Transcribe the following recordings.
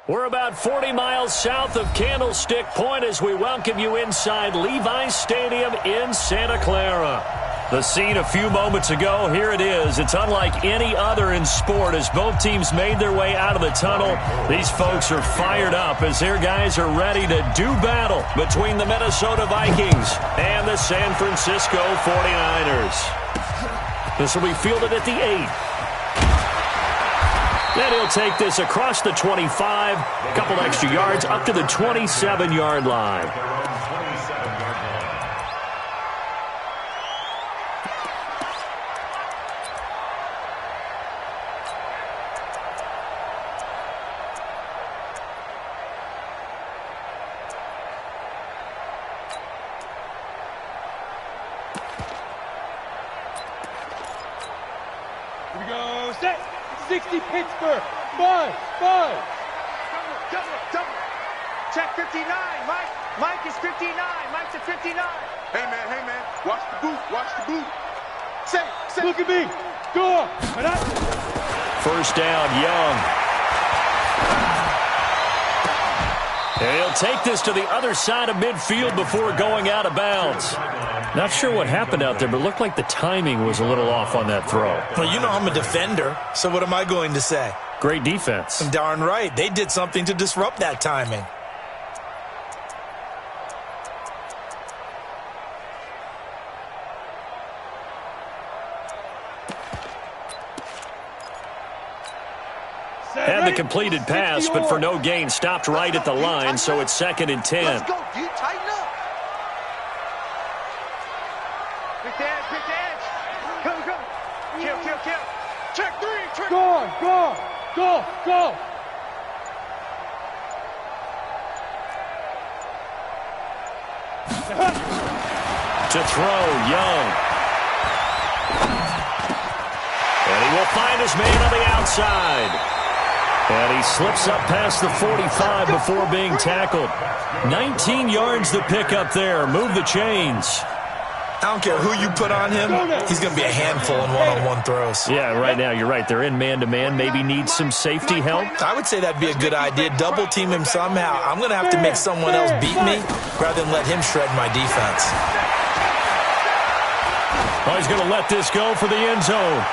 We're about 40 miles south of Candlestick Point as we welcome you inside Levi's Stadium in Santa Clara. The scene a few moments ago, here it is. It's unlike any other in sport as both teams made their way out of the tunnel. These folks are fired up as their guys are ready to do battle between the Minnesota Vikings and the San Francisco 49ers. This will be fielded at the 8. Then he'll take this across the 25, a couple extra yards up to the 27-yard line. Here we go, set. 60 Pittsburgh, 5. Double. Check 59, Mike. Mike is 59. Mike's at 59. Hey, man. Watch the boot. Say. Look at me. Go on. First down, Young. And he'll take this to the other side of midfield before going out of bounds. Not sure what happened out there, but it looked like the timing was a little off on that throw. Well, you know I'm a defender, so what am I going to say? Great defense. Darn right. They did something to disrupt that timing. And the completed pass, but for no gain, stopped right at the line, so it's 2nd and 10. Let's go, dude. Tighten up. Pick the edge. Go. Kill. Check 3. Go. To throw, Young. And he will find his man on the outside. And he slips up past the 45 before being tackled. 19 yards to pick up there. Move the chains. I don't care who you put on him, he's going to be a handful in one-on-one throws. Yeah, right now, you're right. They're in man-to-man. Maybe need some safety help. I would say that'd be a good idea. Double-team him somehow. I'm going to have to make someone else beat me rather than let him shred my defense. Oh, he's going to let this go for the end zone.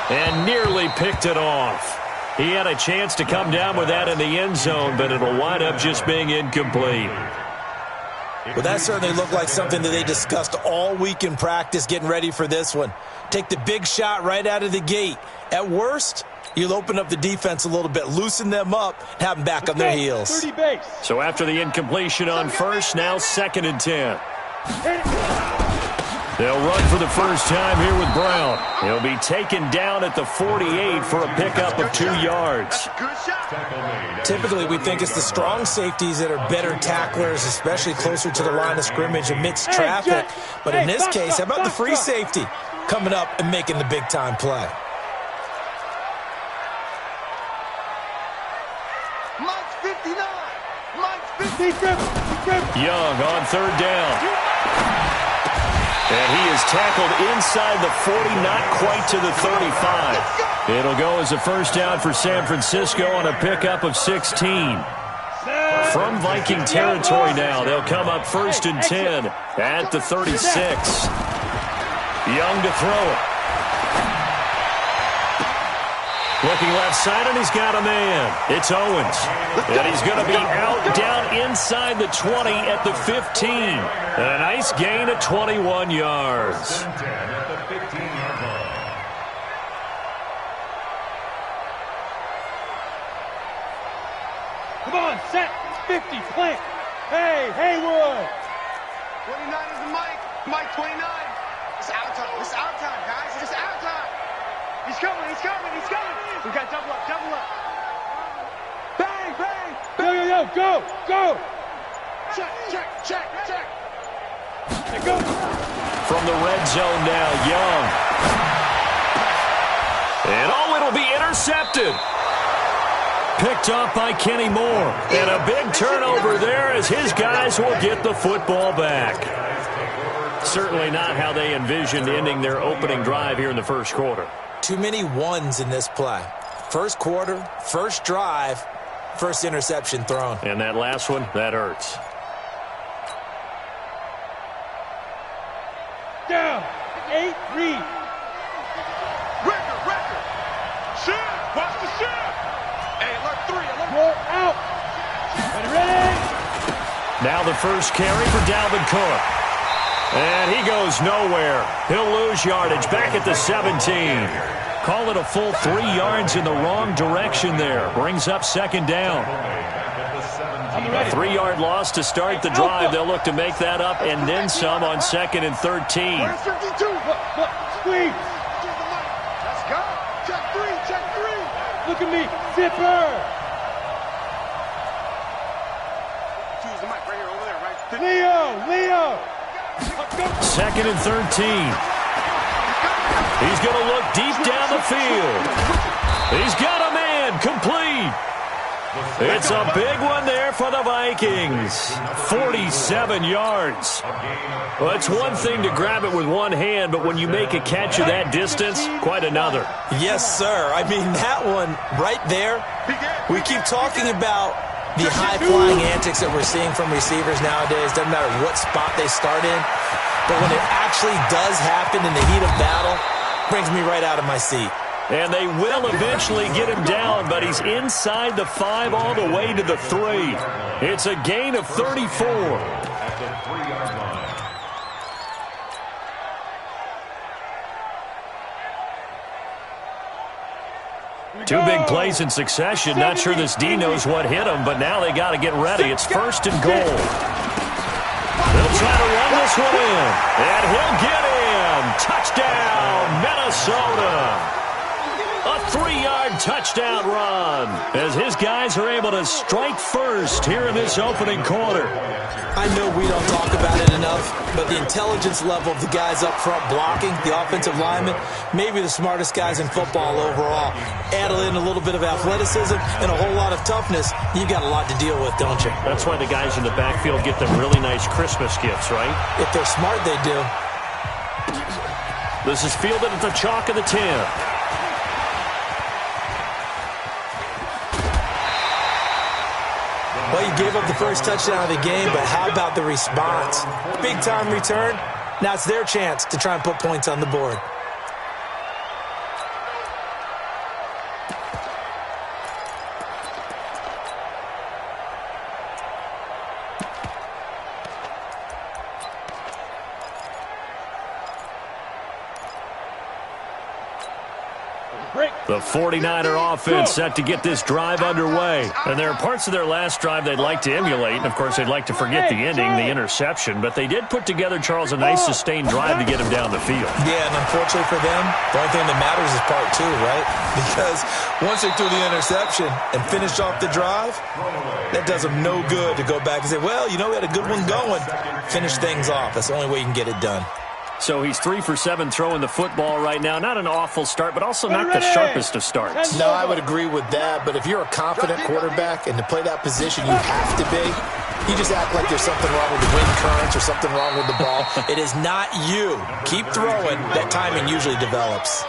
And nearly picked it off. He had a chance to come down with that in the end zone, but it'll wind up just being incomplete. Well, that certainly looked like something that they discussed all week in practice getting ready for this one. Take the big shot right out of the gate. At worst, you'll open up the defense a little bit, loosen them up, have them back on their heels. 30 base. So after the incompletion on first, now 2nd and 10. They'll run for the first time here with Brown. He'll be taken down at the 48 for a pickup of 2 yards. Typically, we think it's the strong safeties that are better tacklers, especially closer to the line of scrimmage amidst traffic. But in this case, how about the free safety coming up and making the big-time play? Mike's 59. Mike's 59. Young on 3rd down. And he is tackled inside the 40, not quite to the 35. It'll go as a first down for San Francisco on a pickup of 16. From Viking territory now, they'll come up 1st and 10 at the 36. Young to throw it. Looking left side, and he's got a man. It's Owens. And he's going to be out down inside the 20 at the 15. A nice gain of 21 yards. Come on, set. 50, plant. Hey, Haywood. 29 is the Mike. Mike 29. It's our time, guys. It's our time. He's coming. We got double up. Bang. Go. Check. Hey, go. From the red zone now, Young. And it'll be intercepted. Picked off by Kenny Moore. And a big turnover there as his guys will get the football back. Certainly not how they envisioned ending their opening drive here in the first quarter. Too many ones in this play. First quarter, first drive, first interception thrown. And that last one, that hurts. Down. 8, read. Record. Shift. Watch the shift. Hey, alert 3. Alert. Roll out. Ready? Now the first carry for Dalvin Cook. And he goes nowhere. He'll lose yardage back at the 17. Call it a full 3 yards in the wrong direction there. Brings up second down. A 3-yard loss to start the drive. They'll look to make that up and then some on 2nd and 13. Squeeze. Let's go. Check 3. Look at me. Zipper. Choose the mic right here, over there, right? Leo. 2nd and 13. He's going to look deep down the field. He's got a man complete. It's a big one there for the Vikings. 47 yards. Well, it's one thing to grab it with one hand, but when you make a catch of that distance, quite another. Yes, sir. I mean, that one right there, we keep talking about the high-flying antics that we're seeing from receivers nowadays. Doesn't matter what spot they start in. But when it actually does happen in the heat of battle, brings me right out of my seat. And they will eventually get him down, but he's inside the 5 all the way to the 3. It's a gain of 34. Two big plays in succession. Not sure this D knows what hit him, but now they got to get ready. It's 1st and goal. They'll try to run this one in, and he'll get in. Touchdown, Minnesota. A 3-yard touchdown run as his guys are able to strike first here in this opening quarter. I know we don't talk about it enough, but the intelligence level of the guys up front blocking, the offensive linemen, maybe the smartest guys in football overall. Add in a little bit of athleticism and a whole lot of toughness, you got a lot to deal with, don't you? That's why the guys in the backfield get them really nice Christmas gifts, right? If they're smart, they do. This is fielded at the chalk of the 10. Well, you gave up the first touchdown of the game, but how about the response? Big-time return. Now it's their chance to try and put points on the board. The 49er offense set to get this drive underway. And there are parts of their last drive they'd like to emulate. And, of course, they'd like to forget the ending, the interception. But they did put together, Charles, a nice sustained drive to get him down the field. Yeah, and unfortunately for them, the only thing that matters is part 2, right? Because once they threw the interception and finished off the drive, that does them no good to go back and say, well, you know, we had a good one going. Finish things off. That's the only way you can get it done. So he's 3 for 7 throwing the football right now. Not an awful start, but also not the sharpest of starts. No, I would agree with that. But if you're a confident quarterback and to play that position, you have to be. You just act like there's something wrong with the wind currents or something wrong with the ball. It is not you. Keep throwing. That timing usually develops.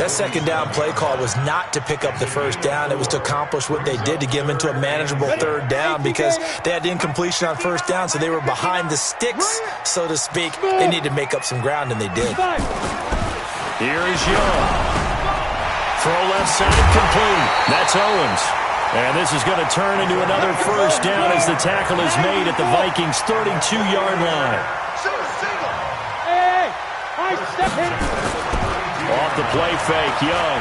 That second down play call was not to pick up the first down. It was to accomplish what they did to get them into a manageable third down because they had incompletion on first down, so they were behind the sticks, so to speak. They needed to make up some ground, and they did. Here is Young. Throw left side complete. That's Owens. And this is going to turn into another first down as the tackle is made at the Vikings' 32-yard line. Hey, I step in. Off the play fake, Young.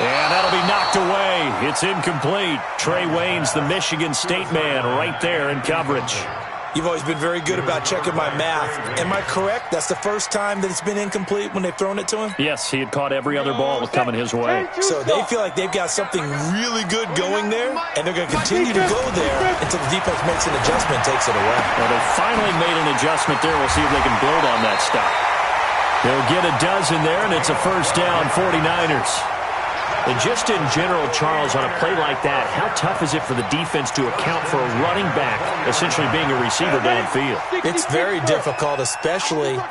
And that'll be knocked away. It's incomplete. Trey Waynes, the Michigan State man, right there in coverage. You've always been very good about checking my math. Am I correct? That's the first time that it's been incomplete when they've thrown it to him? Yes, he had caught every other ball coming his way. So they feel like they've got something really good going there, and they're going to continue to go there until the defense makes an adjustment and takes it away. Well, they finally made an adjustment there. We'll see if they can build on that stop. They'll get a dozen there, and it's a first down, 49ers. And just in general, Charles, on a play like that, how tough is it for the defense to account for a running back essentially being a receiver downfield? It's very difficult, especially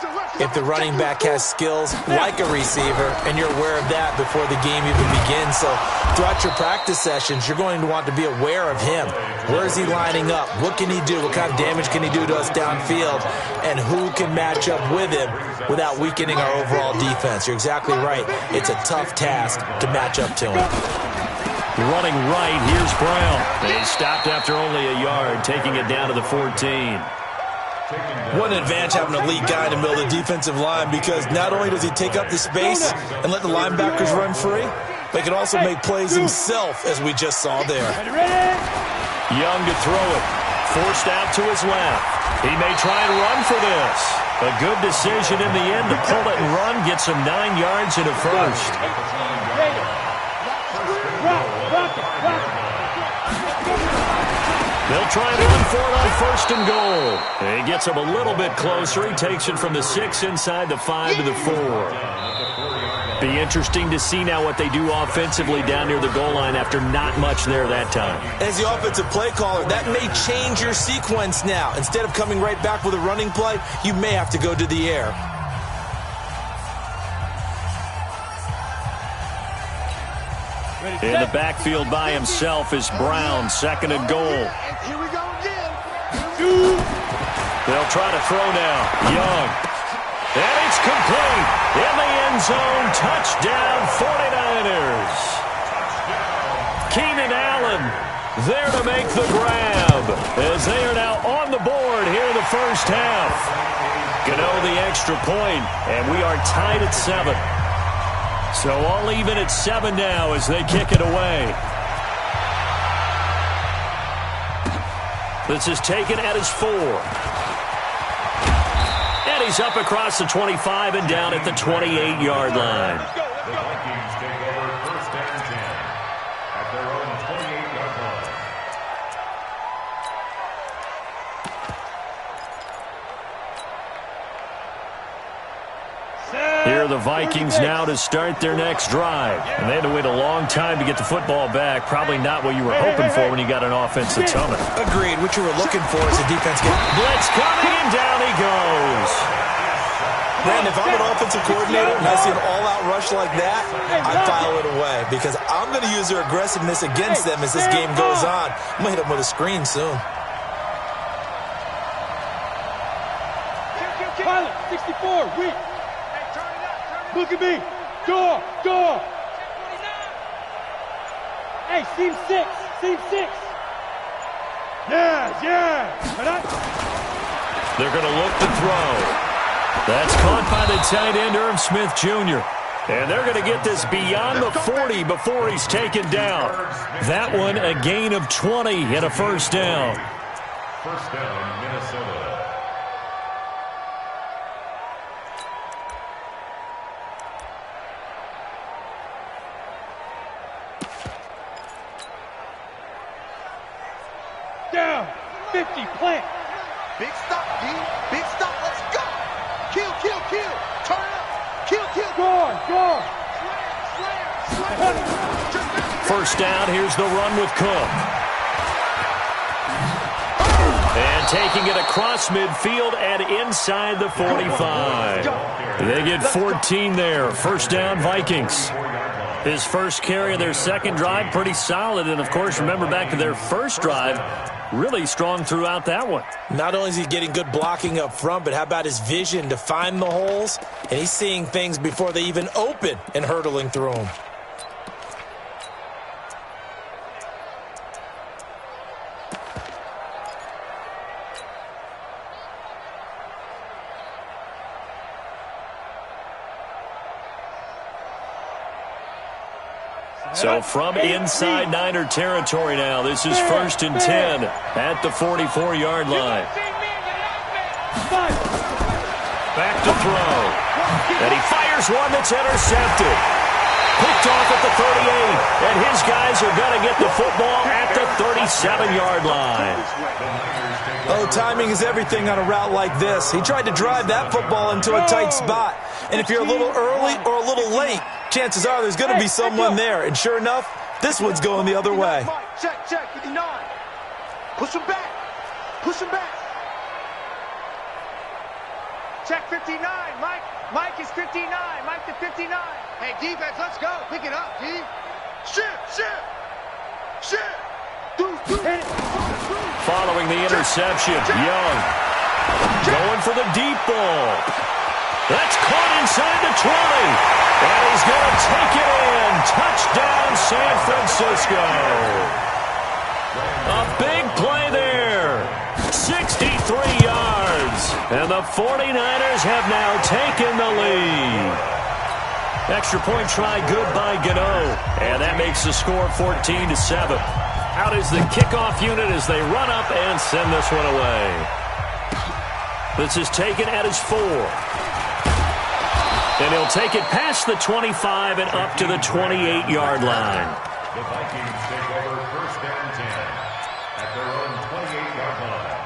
if the running back has skills like a receiver, and you're aware of that before the game even begins. So throughout your practice sessions, you're going to want to be aware of him. Where is he lining up? What can he do? What kind of damage can he do to us downfield? And who can match up with him without weakening our overall defense? You're exactly right. It's a tough task to match up to him. Running right, here's Brown. They stopped after only a yard, taking it down to the 14. What an advantage having a lead guy in the middle of the defensive line, because not only does he take up the space and let the linebackers run free, but he can also make plays himself, as we just saw there. Young to throw it. Forced out to his left. He may try and run for this. A good decision in the end to pull it and run, gets him 9 yards and a first. They'll try and run for it on first and goal. He gets him a little bit closer. He takes it from the 6 inside the 5 to the 4. Be interesting to see now what they do offensively down near the goal line after not much there that time. As the offensive play caller, that may change your sequence now. Instead of coming right back with a running play, you may have to go to the air. In the backfield by himself is Brown, 2nd and goal. Here we go again. They'll try to throw now. Young. And it's complete. In the end zone, touchdown 49ers. Keenan Allen there to make the grab, as they are now on the board here in the first half. Gano the extra point, and we are tied at 7. So all even at 7 now as they kick it away. This is taken at his 4. And he's up across the 25 and down at the 28-yard line. Here are the Vikings now to start their next drive. And they had to wait a long time to get the football back. Probably not what you were hoping for when you got an offense that's humming. Agreed. What you were looking for is a defense game. Blitz coming, and down he goes. Man, if I'm an offensive coordinator and I see an all-out rush like that, I file it away, because I'm going to use their aggressiveness against them as this game goes on. I'm going to hit them with a screen soon. Pilot, 64, weak. Look at me. Door. Hey, seam 6. Yeah. They're going to look to throw. That's caught by the tight end, Irv Smith Jr. And they're going to get this beyond the 40 before he's taken down. That one, a gain of 20 and a first down. First down, Minnesota. Down. 50, plant. Big stop, D. Big stop. Let's go. Kill. Turn up. Kill. Score. First down, here's the run with Cook. And taking it across midfield and inside the 45. They get 14 there. First down, Vikings. His first carry of their second drive, pretty solid. And, of course, remember back to their first drive, really strong throughout that one. Not only is he getting good blocking up front, but how about his vision to find the holes? And he's seeing things before they even open and hurtling through them. So from inside Niner territory now, this is 1st and 10 at the 44-yard line. Back to throw. And he fires one that's intercepted. Picked off at the 38. And his guys are going to get the football at the 37-yard line. Oh, timing is everything on a route like this. He tried to drive that football into a tight spot. And if you're a little early or a little late, chances are there's going to be someone there. And sure enough, this one's going the other way. Check, 59. Push him back. check 59. Mike is 59. Mike to 59. Hey, defense, let's go. Pick it up, D. Shift. Following the interception, Young going for the deep ball. That's caught inside the 20. And he's going to take it in. Touchdown, San Francisco. A big play there. 63 yards. And the 49ers have now taken the lead. Extra point try good by Gano. And that makes the score 14-7. Out is the kickoff unit as they run up and send this one away. This is taken at his 4. And he'll take it past the 25 and up to the 28-yard line. The Vikings take over first down 10 at their own 28-yard line.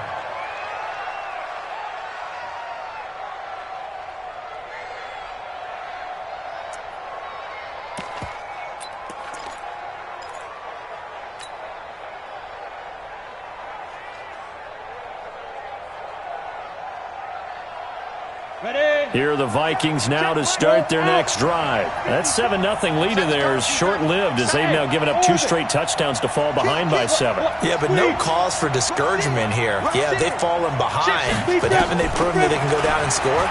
Here are the Vikings now to start their next drive. That 7-0 lead of theirs short-lived as they've now given up 2 straight touchdowns to fall behind by 7. Yeah, but no cause for discouragement here. Yeah, they've fallen behind, but haven't they proven that they can go down and score?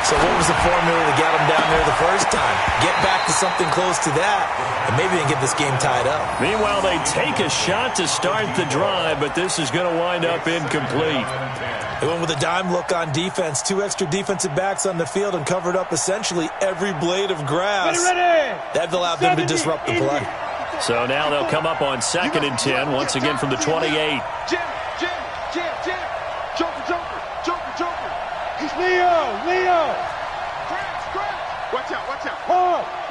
So what was the formula to get them down there the first time? Get back to something close to that, and maybe they can get this game tied up. Meanwhile, they take a shot to start the drive, but this is going to wind up incomplete. They went with a dime look on defense. 2 extra defensive backs on the field and covered up essentially every blade of grass. That allowed them to disrupt the play. So now they'll come up on 2nd and 10, once again from the 28. Jim. Joker. He's Leo. Watch out.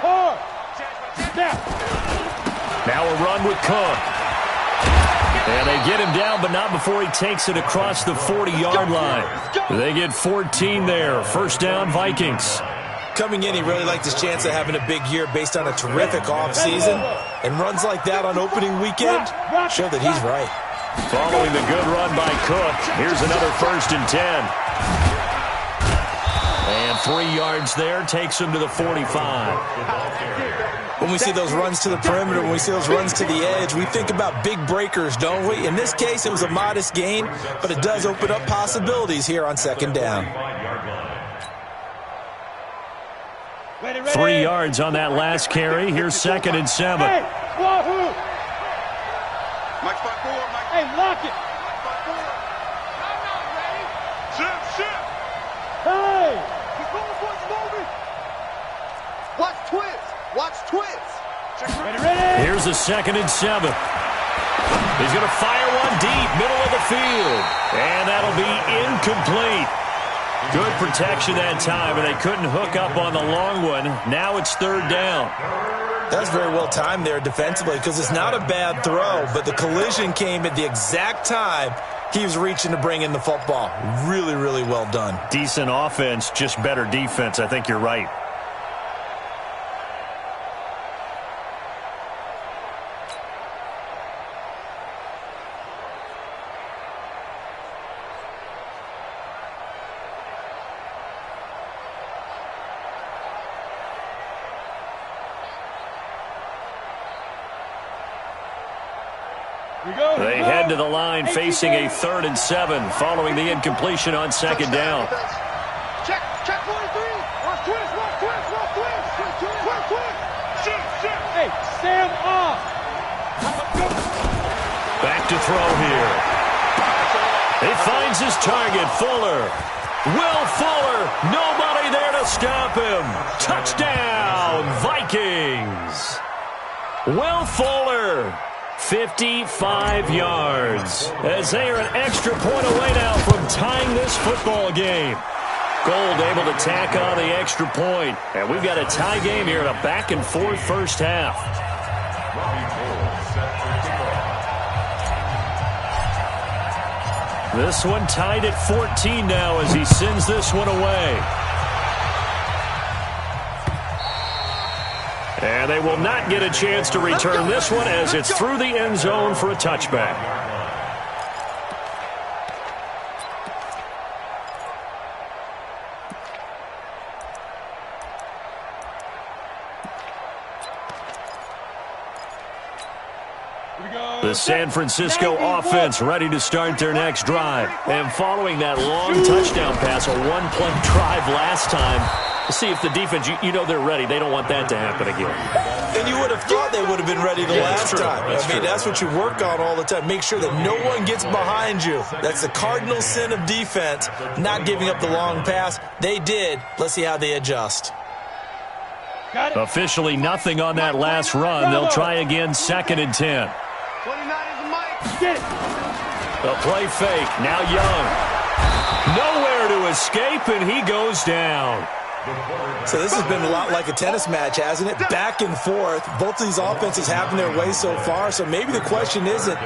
Hard. Now a run with Cook. And they get him down, but not before he takes it across the 40-yard line. They get 14 there. First down, Vikings. Coming in, he really liked his chance of having a big year based on a terrific offseason. And runs like that on opening weekend show that he's right. Following the good run by Cook, here's another 1st and 10. And 3 yards there takes him to the 45. When we see those runs to the perimeter, when we see those runs to the edge, we think about big breakers, don't we? In this case, it was a modest gain, but it does open up possibilities here on 2nd down. 3 yards on that last carry. Here's 2nd and 7. Hey, Wahoo! Mike spot 4, Mike. Hey, lock it. Mike spot 4. I'm not ready. Shift. Hey! He's moving. Watch twist. Ready. Here's a 2nd and 7. He's going to fire one deep, middle of the field. And that'll be incomplete. Good protection that time, and they couldn't hook up on the long one. Now it's 3rd down. That's very well timed there defensively because it's not a bad throw, but the collision came at the exact time he was reaching to bring in the football. Really, really well done. Decent offense, just better defense. I think you're right. They head to the line facing a 3rd and 7 following the incompletion on 2nd down. Check 43. Watch twist. Shift. Hey, Sam off. Back to throw here. He finds his target, Fuller. Will Fuller, nobody there to stop him. Touchdown, Vikings. Will Fuller. 55 yards as they are an extra point away now from tying this football game. Gold able to tack on the extra point. And we've got a tie game here in a back-and-forth first half. This one tied at 14 now as he sends this one away. And they will not get a chance to return this one as it's through the end zone for a touchback. The San Francisco offense ready to start their next drive. And following that long touchdown pass, a one-play drive last time, to see if the defense, you know they're ready. They don't want that to happen again. And you would have thought they would have been ready the last time. That's what you work on all the time. Make sure that no one gets behind you. That's the cardinal sin of defense, not giving up the long pass. They did. Let's see how they adjust. Officially nothing on that last run. They'll try again, 2nd and 10. 29 is the mic. The play fake. Now Young. Nowhere to escape, and he goes down. So this has been a lot like a tennis match, hasn't it? Back and forth. Both of these offenses having their way so far. So maybe the question isn't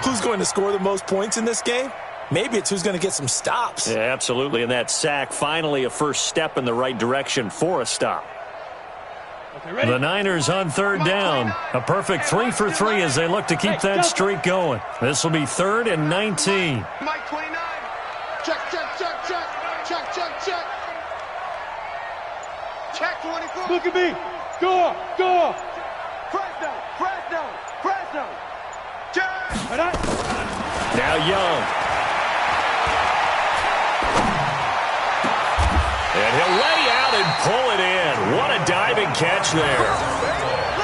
who's going to score the most points in this game. Maybe it's who's going to get some stops. Yeah, absolutely. And that sack, finally a first step in the right direction for a stop. The Niners on 3rd down. A perfect 3 for 3 as they look to keep that streak going. This will be 3rd and 19. Mike 29. Check, check, check, check. Check, check, check. Check 24. Look at me. Go. Fresno, Fresno, Fresno. Check. Now Young. And he'll lay out and pull it in. What a diving catch there.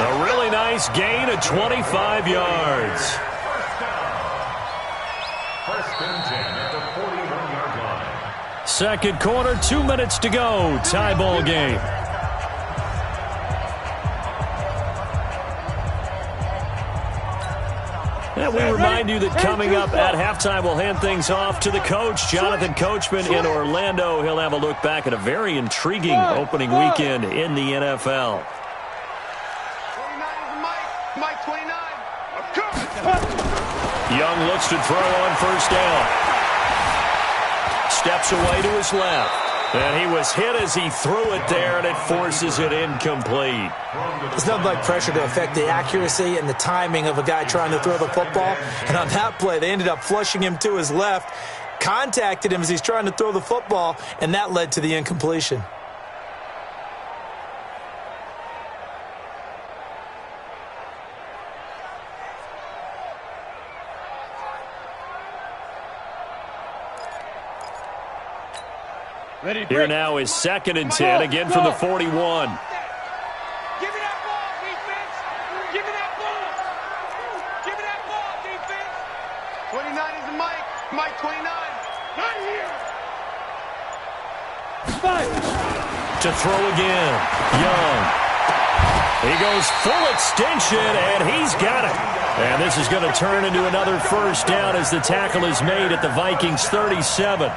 A really nice gain of 25 yards. First and 10 at the 41-yard line. Second quarter, 2 minutes to go. Tie ball game. And we remind you that coming up at halftime, we'll hand things off to the coach, Jonathan Coachman in Orlando. He'll have a look back at a very intriguing opening weekend in the NFL. 29 is the mic. Mike 29. Young looks to throw on first down. Steps away to his left. And he was hit as he threw it there, and it forces it incomplete. It's nothing like pressure to affect the accuracy and the timing of a guy trying to throw the football. And on that play, they ended up flushing him to his left, contacted him as he's trying to throw the football, and that led to the incompletion. Here now is 2nd and 10, again from the 41. Give me that ball, defense. Give me that ball. Give me that ball, defense. 29 is the mic. Mike 29. Not here. To throw again. Young. He goes full extension, and he's got it. And this is going to turn into another first down as the tackle is made at the Vikings 37.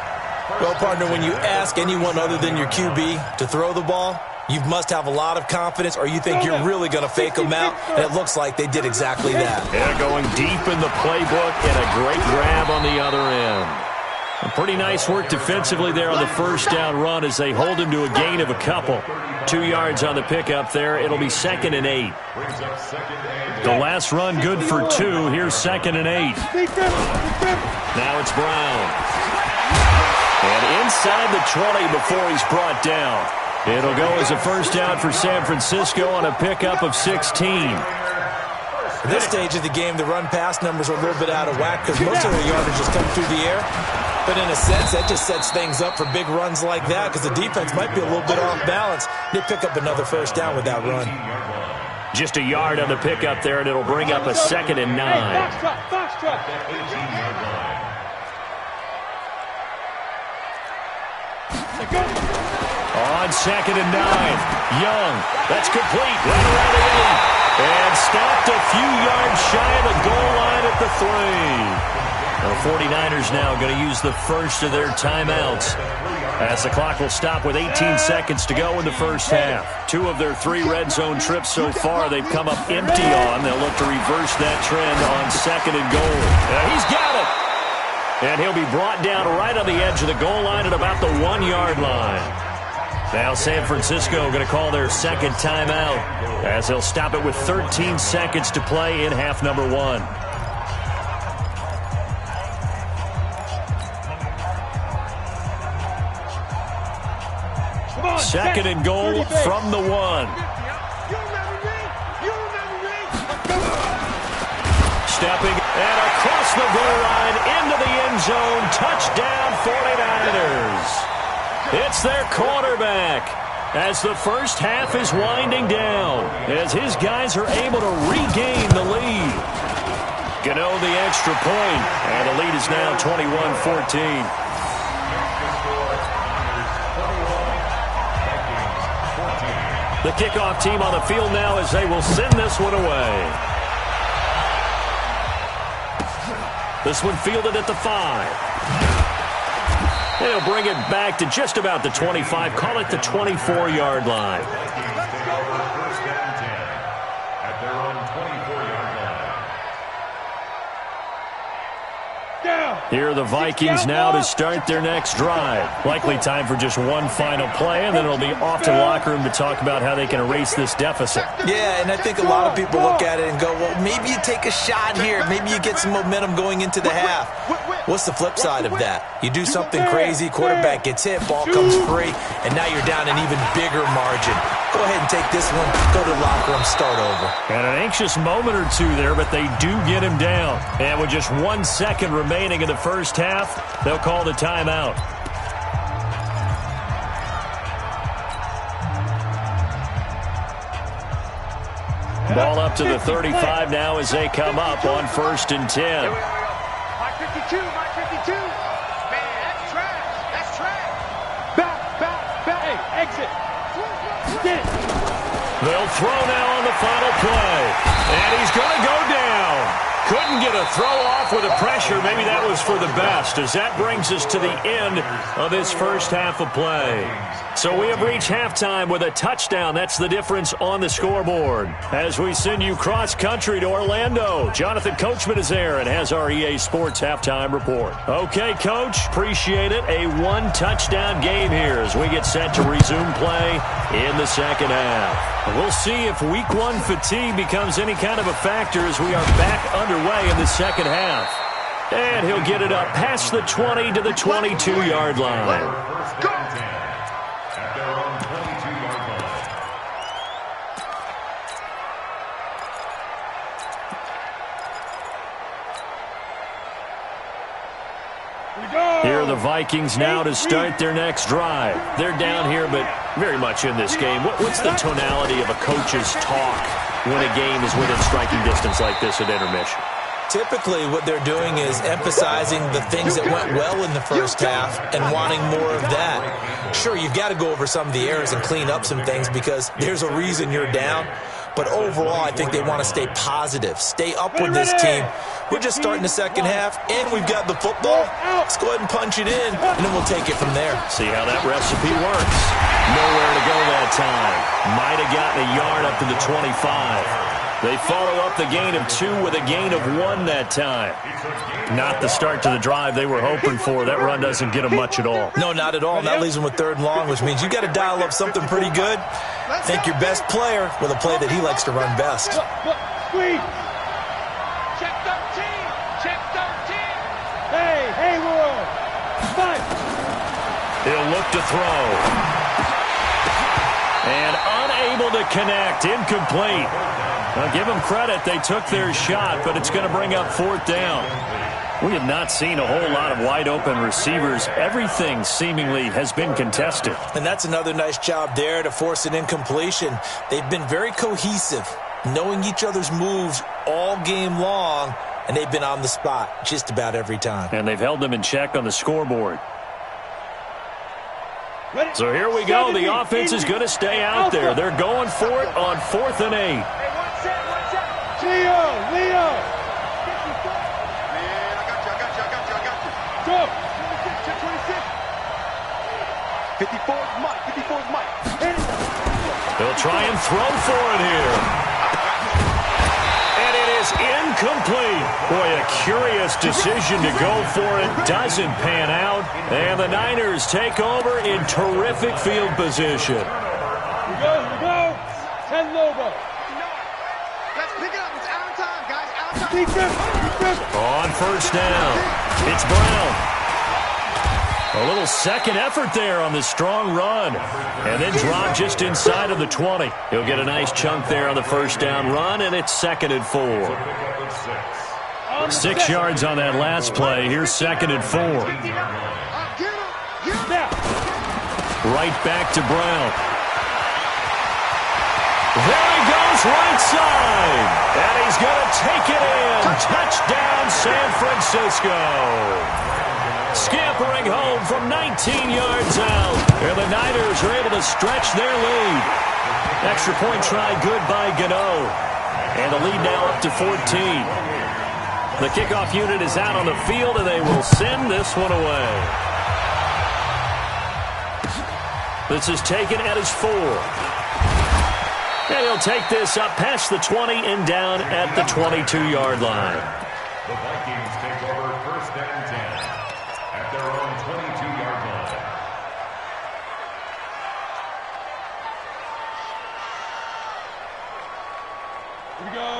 Well, partner, when you ask anyone other than your QB to throw the ball, you must have a lot of confidence, or you think you're really going to fake them out, and it looks like they did exactly that. Yeah, going deep in the playbook and a great grab on the other end. A pretty nice work defensively there on the first down run as they hold him to a gain of a couple. 2 yards on the pickup there. It'll be 2nd and 8. The last run good for 2. Here's 2nd and 8. Now it's Brown. And inside the 20 before he's brought down. It'll go as a first down for San Francisco on a pickup of 16. At this stage of the game, the run-pass numbers are a little bit out of whack because most of the yardage just come through the air. But in a sense, that just sets things up for big runs like that because the defense might be a little bit off balance. They pick up another first down with that run. Just a yard on the pickup there, and it'll bring up a 2nd and 9. On 2nd and 9, Young, that's complete, right around the 8, and stopped a few yards shy of the goal line at the 3. The 49ers now going to use the first of their timeouts as the clock will stop with 18 seconds to go in the first half. 2 of their 3 red zone trips so far they've come up empty on. They'll look to reverse that trend on 2nd and goal. He's got it! And he'll be brought down right on the edge of the goal line at about the 1-yard line. Now San Francisco going to call their second timeout as they'll stop it with 13 seconds to play in half number 1. Second and goal from the 1. Sidestepping and across the goal line into the end zone. Touchdown 49ers. It's their quarterback as the first half is winding down, as his guys are able to regain the lead. Gano the extra point, and the lead is now 21-14. The kickoff team on the field now as they will send this one away. This one fielded at the 5. They'll bring it back to just about the 25. Call it the 24-yard line. First down 10 at their own 24-yard line. Here are the Vikings now to start their next drive. Likely time for just one final play, and then it'll be off to the locker room to talk about how they can erase this deficit. Yeah, and I think a lot of people look at it and go, well, maybe you take a shot here. Maybe you get some momentum going into the half. What's the flip side of that? You do something crazy, quarterback gets hit, ball comes free, and now you're down an even bigger margin. Go ahead and take this one, go to the locker room, start over. And an anxious moment or two there, but they do get him down. And with just 1 second remaining in the first half, they'll call the timeout. Ball up to the 35 now as they come up on 1st and 10. My 52, my 52. Man, that's trash. That's trash. Back. Hey, exit. Get it. They'll throw now on the final play. And he's going to go down. Couldn't get a throw off with the pressure. Maybe that was for the best, as that brings us to the end of this first half of play. So we have reached halftime with a touchdown. That's the difference on the scoreboard. As we send you cross-country to Orlando, Jonathan Coachman is there and has our EA Sports halftime report. Okay, Coach, appreciate it. A one-touchdown game here as we get set to resume play in the second half. We'll see if Week 1 fatigue becomes any kind of a factor as we are back underway in the second half. And he'll get it up past the 20 to the 22-yard line. Here are the Vikings now to start their next drive. They're down here, but very much in this game. What's the tonality of a coach's talk when a game is within striking distance like this at intermission? Typically, what they're doing is emphasizing the things that went well in the first half and wanting more of that. Sure, you've got to go over some of the errors and clean up some things because there's a reason you're down. But overall, I think they want to stay positive, stay up with this team. We're just starting the second half, and we've got the football. Let's go ahead and punch it in, and then we'll take it from there. See how that recipe works. Nowhere to go that time. Might have gotten a yard up to the 25. They follow up the gain of 2 with a gain of 1 that time. Not the start to the drive they were hoping for. That run doesn't get them much at all. No, not at all. That leaves them with 3rd and long, which means you got to dial up something pretty good. Think your best player with a play that he likes to run best. Squeeze. Check 13. Check 13. Hey, Haywood. Fight. He'll look to throw. And unable to connect. Incomplete. Now, give them credit. They took their shot, but it's going to bring up 4th down. We have not seen a whole lot of wide-open receivers. Everything seemingly has been contested. And that's another nice job there to force an incompletion. They've been very cohesive, knowing each other's moves all game long, and they've been on the spot just about every time. And they've held them in check on the scoreboard. So here we go. The offense is going to stay out there. They're going for it on 4th and 8. Leo! Man, I got you. Go! 54's Mike. They'll try and throw for it here. And it is incomplete. Boy, a curious decision to go for it. Doesn't pan out. And the Niners take over in terrific field position. Here we go. 10 Lobo. Let's pick it up. It's out of time, guys. Out of time. Defense. On 1st down, it's Brown. A little second effort there on the strong run. And then drop just inside of the 20. He'll get a nice chunk there on the 1st down run, and it's 2nd and 4. 6 yards on that last play. Here's 2nd and 4. Right back to Brown. There he goes, right side. And he's going to take it in. Touchdown, San Francisco. Scampering home from 19 yards out. And the Niners are able to stretch their lead. Extra point try good by Gano. And the lead now up to 14. The kickoff unit is out on the field, and they will send this one away. This is taken at his 4. And he'll take this up past the 20 and down at the 22-yard line. The Vikings take over 1st and 10 at their own 22-yard line.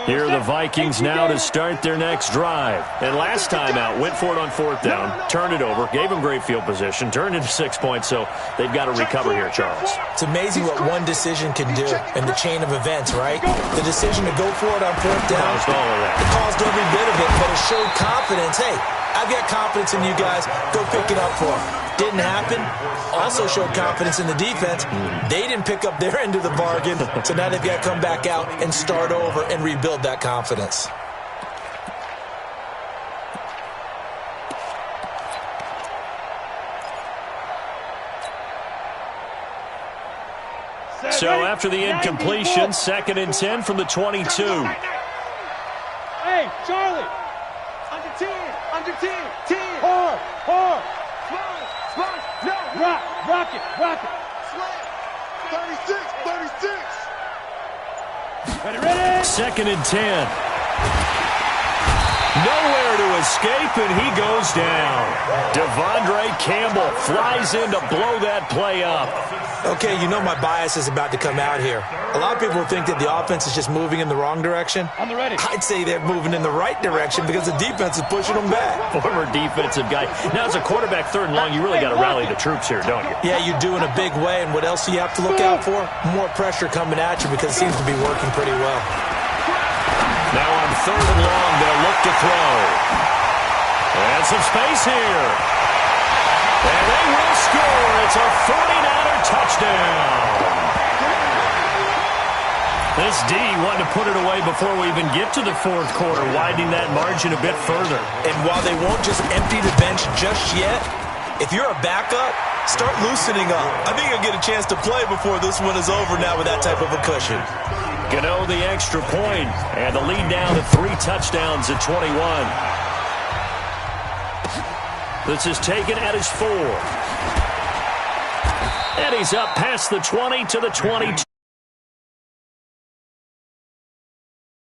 Here are the Vikings now to start their next drive. And last time out, went for it on 4th down, turned it over, gave them great field position, turned into 6 points, so they've got to recover here, Charles. It's amazing what one decision can do in the chain of events, right? The decision to go for it on 4th down, Caused all of that. it caused every bit of it, but it showed confidence. Hey, I've got confidence in you guys. Go pick it up for them. Didn't happen. Also showed confidence in the defense. They didn't pick up their end of the bargain, so now they've got to come back out and start over and rebuild that confidence. So after the incompletion, 2nd and 10 from the 22. Hey, Charlie. Under 10. Under 10. 10. Hard. Hard. Slide. No. Rock it. Slam. 36. Ready. 2nd and 10. Nowhere to escape, and he goes down. Devondre Campbell flies in to blow that play up. Okay, you know my bias is about to come out here. A lot of people think that the offense is just moving in the wrong direction. On the ready. I'd say they're moving in the right direction because the defense is pushing them back. Former defensive guy. Now, as a quarterback 3rd and long, you really got to rally the troops here, don't you? Yeah, you do in a big way, and what else do you have to look out for? More pressure coming at you because it seems to be working pretty well. Now on 3rd and long, they'll look to throw. And some space here. And they will score. It's a 49er touchdown. This D wanted to put it away before we even get to the 4th quarter, widening that margin a bit further. And while they won't just empty the bench just yet, if you're a backup, start loosening up. I think you'll get a chance to play before this one is over now with that type of a cushion. Gano the extra point, and the lead down to 3 touchdowns at 21. This is taken at his 4. And he's up past the 20 to the 22.